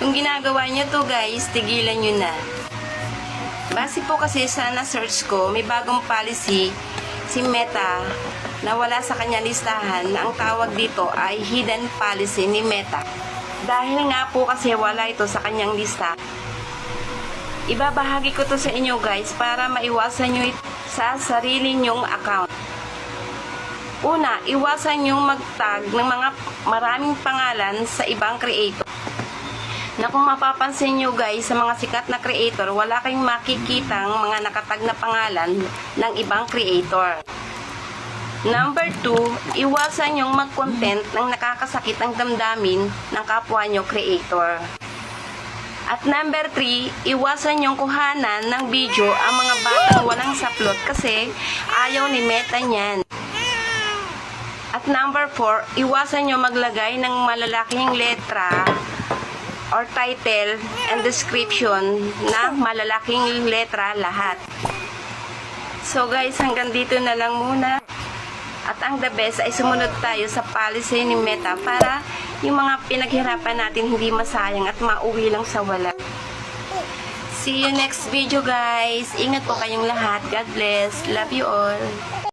Kung ginagawa nyo to guys, tigilan nyo na. Base po kasi sa na-search ko, may bagong policy si Meta na wala sa kanya listahan na ang tawag dito ay hidden policy ni Meta. Dahil nga po kasi wala ito sa kanyang lista, ibabahagi ko to sa inyo guys para maiwasan nyo sa sarili nyong account. Una, iwasan nyong mag-tag ng mga maraming pangalan sa ibang creator. Na kung mapapansin nyo guys, sa mga sikat na creator, wala kayong makikitang mga nakatag na pangalan ng ibang creator. Number 2, iwasan nyong mag-content ng nakakasakit ang damdamin ng kapwa nyo creator. At number 3, iwasan nyong kuhanan ng video ang mga batang walang saplot kasi ayaw ni Meta niyan. At number 4, iwasan nyo maglagay ng malalaking letra or title and description na malalaking letra lahat. So guys, hanggang dito na lang muna. At ang the best ay sumunod tayo sa policy ni Meta para yung mga pinaghirapan natin hindi masayang at mauwi lang sa wala. See you next video guys. Ingat po kayong lahat. God bless. Love you all.